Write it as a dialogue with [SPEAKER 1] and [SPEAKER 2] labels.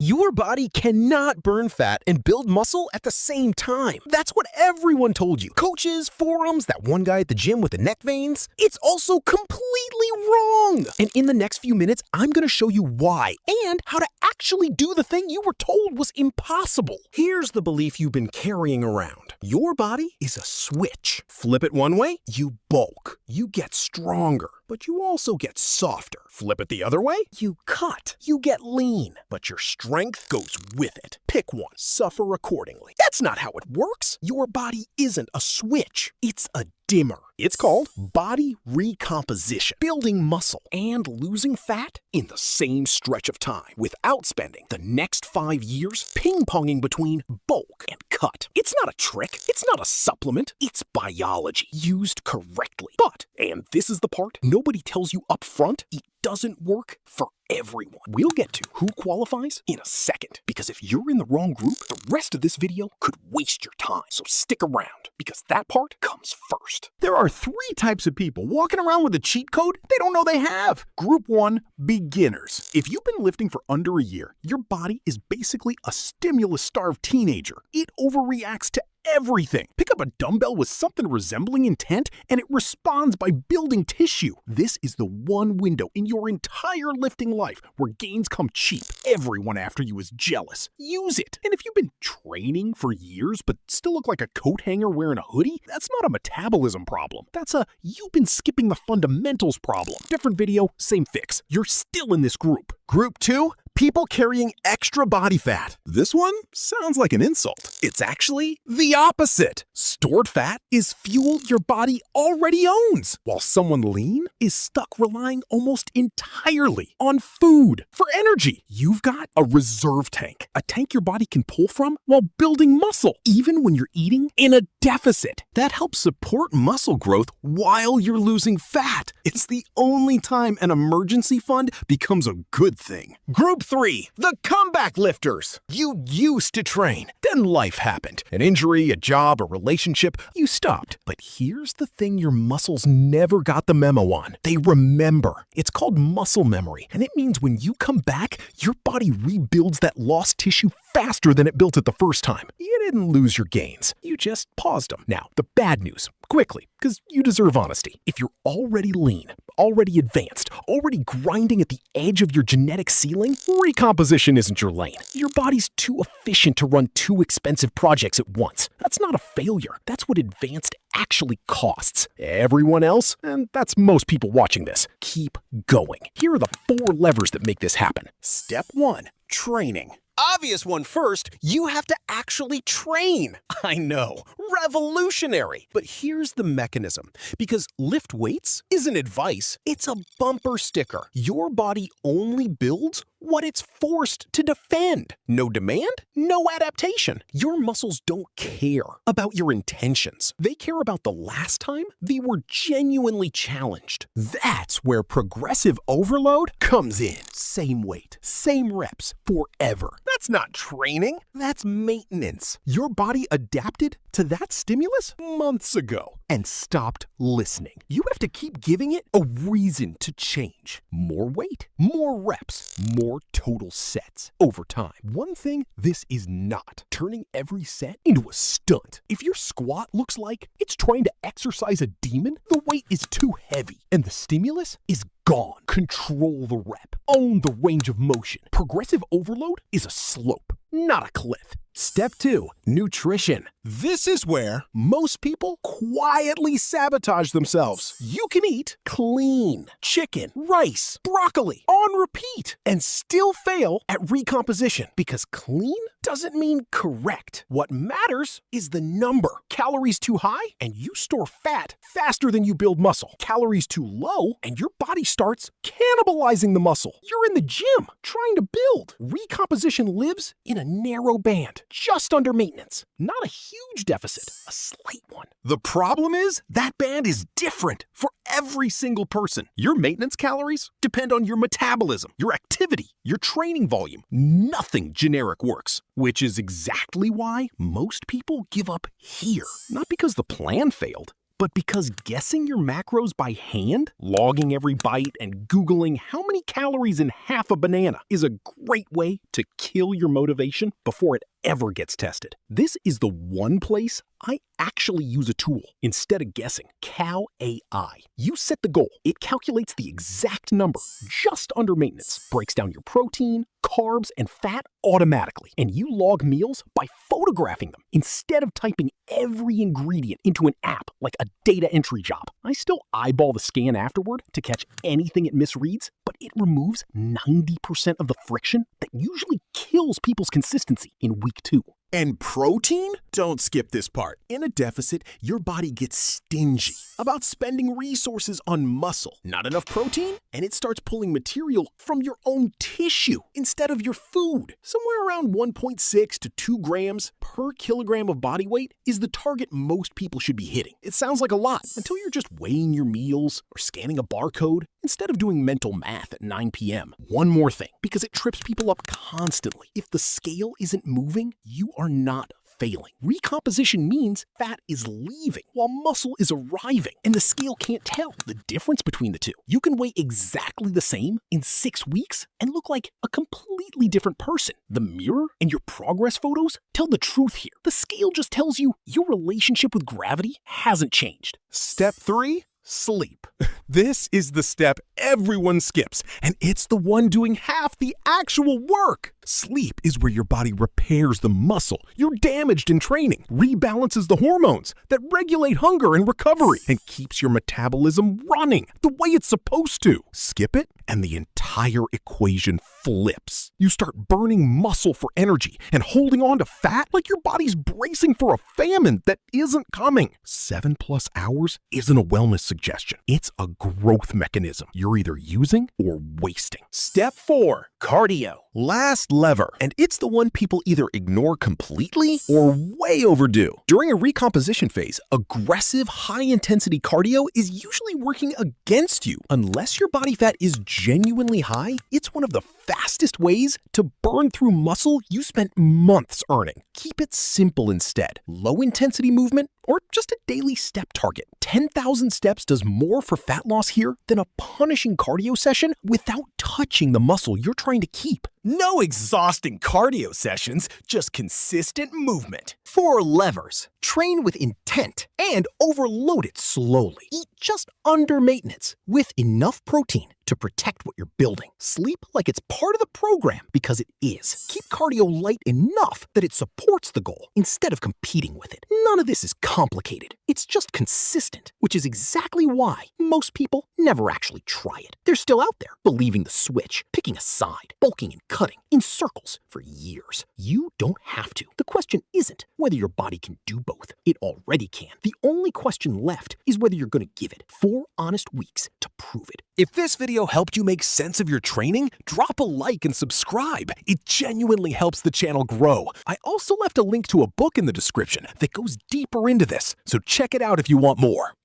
[SPEAKER 1] Your body cannot burn fat and build muscle at the same time. That's what everyone told you. Coaches, forums, that one guy at the gym with the neck veins. It's also completely wrong. And in the next few minutes, I'm going to show you why and how to actually do the thing you were told was impossible. Here's the belief you've been carrying around. Your body is a switch. Flip it one way, you bulk. You get stronger, but you also get softer. Flip it the other way, you cut. You get lean, but your strength goes with it. Pick one, suffer accordingly. That's not how it works. Your body isn't a switch. It's a dimmer. It's called body recomposition. Building muscle and losing fat in the same stretch of time without spending the next 5 years ping-ponging between bulk and cut. It's not a trick. It's not a supplement. It's biology used correctly. But, and this is the part nobody tells you up front, it doesn't work for everyone. We'll get to who qualifies in a second, because if you're in the wrong group, the rest of this video could waste your time. So stick around, because that part comes first.
[SPEAKER 2] There are 3 types of people walking around with a cheat code they don't know they have. Group 1, beginners. If you've been lifting for under a year, your body is basically a stimulus-starved teenager. It overreacts to everything. Pick up a dumbbell with something resembling intent and it responds by building tissue. This is the one window in your entire lifting life where gains come cheap. Everyone after you is jealous. Use it. And if you've been training for years but still look like a coat hanger wearing a hoodie, that's not a metabolism problem. That's a you've been skipping the fundamentals problem. Different video, same fix. You're still in this group.
[SPEAKER 1] Group 2, people carrying extra body fat. This one sounds like an insult. It's actually the opposite. Stored fat is fuel your body already owns, while someone lean is stuck relying almost entirely on food for energy. You've got a reserve tank, a tank your body can pull from while building muscle, even when you're eating in a deficit. That helps support muscle growth while you're losing fat. It's the only time an emergency fund becomes a good thing. Group 3, the comeback lifters. You used to train, then life happened. An injury, a job, a relationship, you stopped. But here's the thing your muscles never got the memo on. They remember. It's called muscle memory, and it means when you come back, your body rebuilds that lost tissue faster than it built it the first time. You didn't lose your gains. You just paused them. Now, the bad news, quickly, because you deserve honesty. If you're already lean, already advanced, already grinding at the edge of your genetic ceiling, recomposition isn't your lane. Your body's too efficient to run 2 expensive projects at once. That's not a failure. That's what advanced actually costs. Everyone else, and that's most people watching this, keep going. Here are the 4 levers that make this happen. Step 1, training. Obvious one first, you have to actually train. I know, revolutionary. But here's the mechanism. Because lift weights isn't advice, it's a bumper sticker. Your body only builds what it's forced to defend. No demand, no adaptation. Your muscles don't care about your intentions. They care about the last time they were genuinely challenged. That's where progressive overload comes in. Same weight, same reps, forever. That's not training, that's maintenance. Your body adapted to that stimulus months ago and stopped listening. You have to keep giving it a reason to change. More weight, more reps, more total sets over time. One thing this is not, turning every set into a stunt. If your squat looks like it's trying to exercise a demon, the weight is too heavy and the stimulus is gone. Control the rep. Own the range of motion. Progressive overload is a slope, not a cliff. Step 2, nutrition. This is where most people quietly sabotage themselves. You can eat clean chicken, rice, broccoli on repeat and still fail at recomposition because clean doesn't mean correct. What matters is the number. Calories too high and you store fat faster than you build muscle. Calories too low and your body starts cannibalizing the muscle. You're in the gym trying to build. Recomposition lives in a narrow band, just under maintenance. Not a huge deficit, a slight one. The problem is that band is different for every single person. Your maintenance calories depend on your metabolism, your activity, your training volume. Nothing generic works, which is exactly why most people give up here. Not because the plan failed,
[SPEAKER 2] but because guessing your macros by hand, logging every bite, and Googling how many calories in half a banana is a great way to kill your motivation before it ever gets tested. This is the one place I actually use a tool instead of guessing. Cal AI. You set the goal. It calculates the exact number just under maintenance, breaks down your protein, carbs, and fat automatically, and you log meals by photographing them instead of typing every ingredient into an app like a data entry job. I still eyeball the scan afterward to catch anything it misreads, but it removes 90% of the friction that usually kills people's consistency in week 2.
[SPEAKER 1] And protein? Don't skip this part. In a deficit, your body gets stingy about spending resources on muscle. Not enough protein? And it starts pulling material from your own tissue instead of your food. Somewhere around 1.6 to 2 grams per kilogram of body weight is the target most people should be hitting. It sounds like a lot until you're just weighing your meals or scanning a barcode instead of doing mental math at 9 p.m. One more thing, because it trips people up constantly. If the scale isn't moving, you are not failing. Recomposition means fat is leaving while muscle is arriving, and the scale can't tell the difference between the two. You can weigh exactly the same in 6 weeks and look like a completely different person. The mirror and your progress photos tell the truth here. The scale just tells you your relationship with gravity hasn't changed. Step 3. Sleep. This is the step everyone skips, and it's the one doing half the actual work. Sleep is where your body repairs the muscle you're damaged in training, rebalances the hormones that regulate hunger and recovery, and keeps your metabolism running the way it's supposed to. Skip it, and the entire equation flips. You start burning muscle for energy and holding on to fat like your body's bracing for a famine that isn't coming. 7+ hours isn't a wellness suggestion. It's a growth mechanism you're either using or wasting.
[SPEAKER 2] Step 4. Cardio.
[SPEAKER 1] Last lever, and it's the one people either ignore completely or way overdue. During a recomposition phase, aggressive, high-intensity cardio is usually working against you. Unless your body fat is genuinely high, it's one of the fastest ways to burn through muscle you spent months earning. Keep it simple instead. Low-intensity movement or just a daily step target. 10,000 steps does more for fat loss here than a punishing cardio session without touching the muscle you're trying to keep.
[SPEAKER 2] No exhausting cardio sessions, just consistent movement. 4 levers. Train with intent and overload it slowly. Eat just under maintenance with enough protein to protect what you're building. Sleep like it's part of the program because it is. Keep cardio light enough that it supports the goal instead of competing with it. None of this is complicated. It's just consistent, which is exactly why most people never actually try it. They're still out there believing the switch, picking a side, bulking and cutting in circles for years. You don't have to. The question isn't whether your body can do both. It already can. The only question left is whether you're going to give it 4 honest weeks to prove it.
[SPEAKER 1] If this video helped you make sense of your training, drop a like and subscribe. It genuinely helps the channel grow. I also left a link to a book in the description that goes deeper into this, so check it out if you want more.